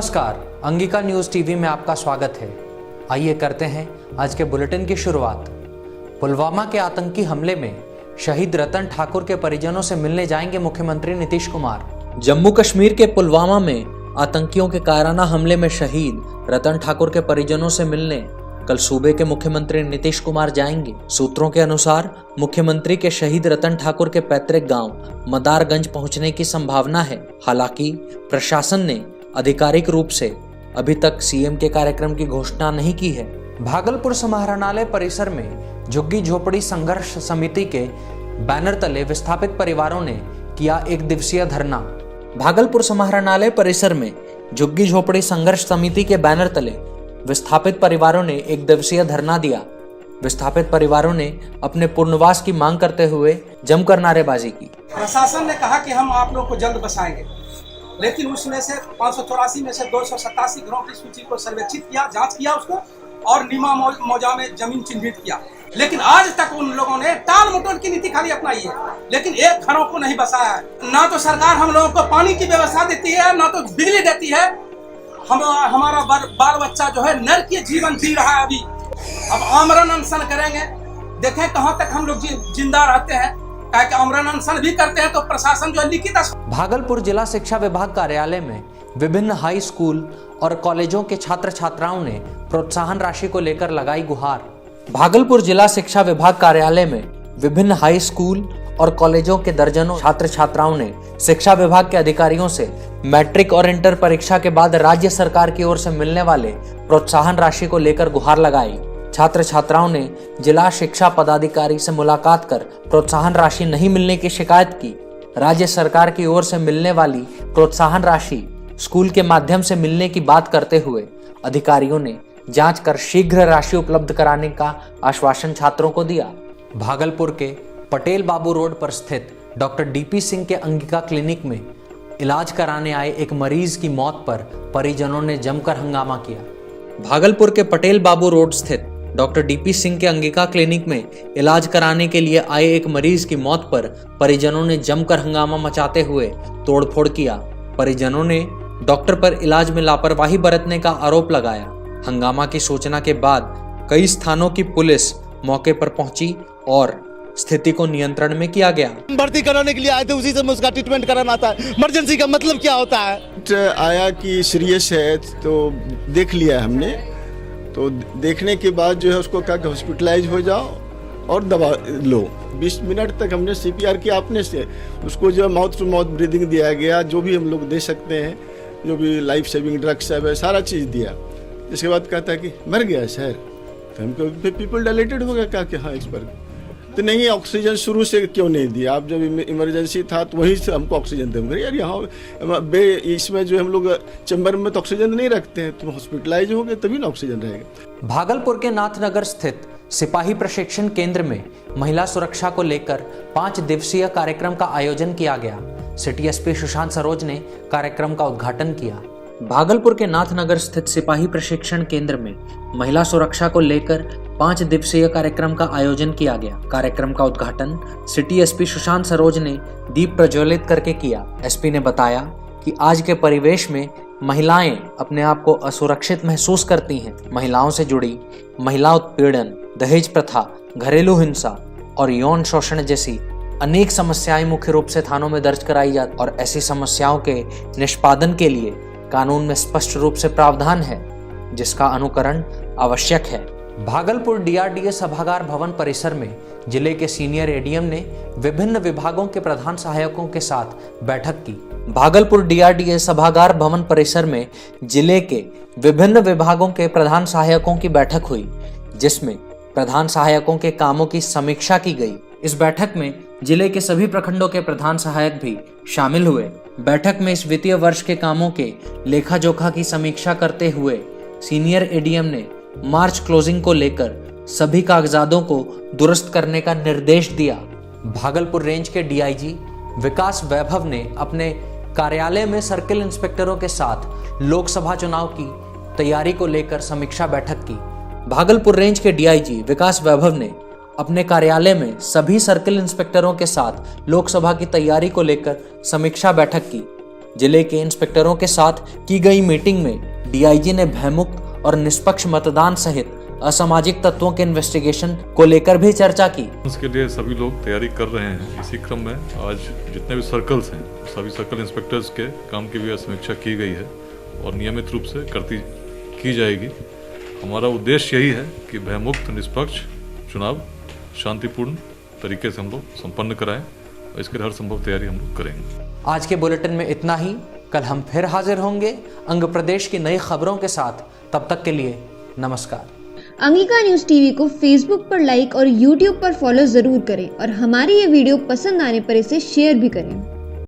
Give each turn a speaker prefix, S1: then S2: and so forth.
S1: नमस्कार, Angika news TV में आपका स्वागत है। आइए करते हैं आज के बुलेटिन की शुरुआत। पुलवामा के आतंकी हमले में शहीद रतन ठाकुर के परिजनों से मिलने जाएंगे मुख्यमंत्री नीतीश कुमार। जम्मू कश्मीर के पुलवामा में आतंकियों के कायराना हमले में शहीद रतन ठाकुर के परिजनों से मिलने कल सूबे के मुख्यमंत्री नीतीश कुमार जाएंगे। सूत्रों के अनुसार मुख्यमंत्री के शहीद रतन ठाकुर के पैतृक गांव मदारगंज पहुंचने की संभावना है। हालांकि प्रशासन ने आधिकारिक रूप से अभी तक सीएम के कार्यक्रम की घोषणा नहीं की है। भागलपुर समाहरणालय परिसर में झुग्गी झोपड़ी संघर्ष समिति के बैनर तले विस्थापित परिवारों ने किया एक दिवसीय धरना। भागलपुर समाहरणालय परिसर में झुग्गी झोपड़ी संघर्ष समिति के बैनर तले विस्थापित परिवारों ने एक दिवसीय धरना दिया। विस्थापित परिवारों ने अपने पुनर्वास की मांग करते हुए जमकर नारेबाजी की।
S2: प्रशासन ने कहा कि हम आप लोग को जल्द बसाएंगे, लेकिन उसमें से 584 में से 287 घरों की सूची को सर्वेक्षित किया, जांच किया उसको और नीमा मौजा में जमीन चिन्हित किया। लेकिन आज तक उन लोगों ने टाल मटोल की नीति खाली अपनाई है, लेकिन एक घरों को नहीं बसाया है। ना तो सरकार हम लोगों को पानी की व्यवस्था देती है, ना तो बिजली देती है। हमारा बाल बच्चा जो है नर्क के जीवन जी रहा है। अभी अब आमरण अनशन करेंगे, देखें कहाँ तक हम लोग जिंदा रहते हैं। कि आमरण अनशन भी करते हैं तो प्रशासन जो लिखित।
S1: भागलपुर जिला शिक्षा विभाग कार्यालय में विभिन्न हाई स्कूल और कॉलेजों के छात्र छात्राओं ने प्रोत्साहन राशि को लेकर लगाई गुहार। भागलपुर जिला शिक्षा विभाग कार्यालय में विभिन्न हाई स्कूल और कॉलेजों के दर्जनों छात्र छात्राओं ने शिक्षा विभाग के अधिकारियों से मैट्रिक और इंटर परीक्षा के बाद राज्य सरकार की ओर से मिलने वाले प्रोत्साहन राशि को लेकर गुहार लगाई। छात्र छात्राओं ने जिला शिक्षा पदाधिकारी से मुलाकात कर प्रोत्साहन राशि नहीं मिलने की शिकायत की। राज्य सरकार की ओर से मिलने वाली प्रोत्साहन राशि स्कूल के माध्यम से मिलने की बात करते हुए अधिकारियों ने जांच कर शीघ्र राशि उपलब्ध कराने का आश्वासन छात्रों को दिया। भागलपुर के पटेल बाबू रोड पर स्थित डॉक्टर डीपी सिंह के अंगिका क्लिनिक में इलाज कराने आए एक मरीज की मौत पर परिजनों ने जमकर हंगामा किया। भागलपुर के पटेल बाबू रोड स्थित डॉक्टर डीपी सिंह के अंगिका क्लिनिक में इलाज कराने के लिए आए एक मरीज की मौत पर परिजनों ने जमकर हंगामा मचाते हुए तोड़फोड़ किया। परिजनों ने डॉक्टर पर इलाज में लापरवाही बरतने का आरोप लगाया। हंगामा की सूचना के बाद कई स्थानों की पुलिस मौके पर पहुंची और स्थिति को नियंत्रण में किया गया।
S3: भर्ती कराने के लिए आए थे, उसी से उसका ट्रीटमेंट कराना था। इमरजेंसी का मतलब क्या होता है?
S4: आया कि सीरियस है तो देख लिया हमने, तो देखने के बाद जो है उसको कहा कि हॉस्पिटलाइज हो जाओ और दवा लो। 20 मिनट तक हमने सीपीआर किया अपने से, उसको जो माउथ टू माउथ ब्रीदिंग दिया गया, जो भी हम लोग दे सकते हैं, जो भी लाइफ सेविंग ड्रग्स है सारा चीज़ दिया। इसके बाद कहता है कि मर गया सर, तो हमको पीपल डायलेटेड हो गया। कहा कि हाँ एक्सपर्ट तो नहीं, ऑक्सीजन शुरू से क्यों नहीं दिया? आप जब इमरजेंसी था तो वहीं से हमको ऑक्सीजन दे। यार यहाँ इसमें जो हम लोग चैम्बर में तो ऑक्सीजन नहीं रखते हैं, तुम हॉस्पिटलाइज हो गए तभी ना ऑक्सीजन रहेगा।
S1: भागलपुर के नाथनगर स्थित सिपाही प्रशिक्षण केंद्र में महिला सुरक्षा को लेकर 5 दिवसीय कार्यक्रम का आयोजन किया गया। सिटी एसपी सुशांत सरोज ने कार्यक्रम का उद्घाटन किया। भागलपुर के नाथनगर स्थित सिपाही प्रशिक्षण केंद्र में महिला सुरक्षा को लेकर 5 दिवसीय कार्यक्रम का आयोजन किया गया। कार्यक्रम का उद्घाटन सिटी एसपी सुशांत सरोज ने दीप प्रज्वलित करके किया। एसपी ने बताया कि आज के परिवेश में महिलाएं अपने आप को असुरक्षित महसूस करती हैं। महिलाओं से जुड़ी महिला उत्पीड़न, दहेज प्रथा, घरेलू हिंसा और यौन शोषण जैसी अनेक समस्याएं मुख्य रूप से थानों में दर्ज कराई जाती और ऐसी समस्याओं के निष्पादन के लिए कानून में स्पष्ट रूप से प्रावधान है, जिसका अनुकरण आवश्यक है। भागलपुर डीआरडीए सभागार भवन परिसर में जिले के सीनियर एडीएम ने विभिन्न विभागों के प्रधान सहायकों के साथ बैठक की। भागलपुर डीआरडीए सभागार भवन परिसर में जिले के विभिन्न विभागों के प्रधान सहायकों की बैठक हुई, जिसमें प्रधान सहायकों के कामों की समीक्षा की गई। इस बैठक में जिले के सभी प्रखंडों के प्रधान सहायक भी शामिल हुए। बैठक में इस वित्तीय वर्ष के कामों के लेखा जोखा की समीक्षा करते हुए सीनियर एडीएम ने मार्च क्लोजिंग को लेकर सभी कागजातों को दुरुस्त करने का निर्देश दिया। भागलपुर रेंज के डीआईजी विकास वैभव ने अपने कार्यालय में सर्किल इंस्पेक्टरों के साथ लोकसभा चुनाव की तैयारी को लेकर समीक्षा बैठक की। भागलपुर रेंज के डीआईजी विकास वैभव ने अपने कार्यालय में सभी सर्किल इंस्पेक्टरों के साथ लोकसभा की तैयारी को लेकर समीक्षा बैठक की। जिले के इंस्पेक्टरों के साथ की गई मीटिंग में डीआईजी ने भयमुक्त और निष्पक्ष मतदान सहित असामाजिक तत्वों के इन्वेस्टिगेशन को लेकर भी चर्चा की।
S5: उसके लिए सभी लोग तैयारी कर रहे हैं। इसी क्रम में आज जितने भी सर्कल्स हैं सभी सर्कल इंस्पेक्टर्स के काम की भी समीक्षा की गई है और नियमित रूप से की जाएगी। हमारा उद्देश्य यही है कि भयमुक्त निष्पक्ष चुनाव शांतिपूर्ण तरीके से हम लोग संपन्न कराएं और इसके लिए हर संभव तैयारी हम लोग करेंगे।
S1: आज के बुलेटिन में इतना ही। कल हम फिर हाजिर होंगे अंग प्रदेश की नई खबरों के साथ। तब तक के लिए नमस्कार।
S6: अंगिका न्यूज टीवी को फेसबुक पर लाइक और यूट्यूब पर फॉलो जरूर करें और हमारी ये वीडियो पसंद आने पर इसे शेयर भी करें।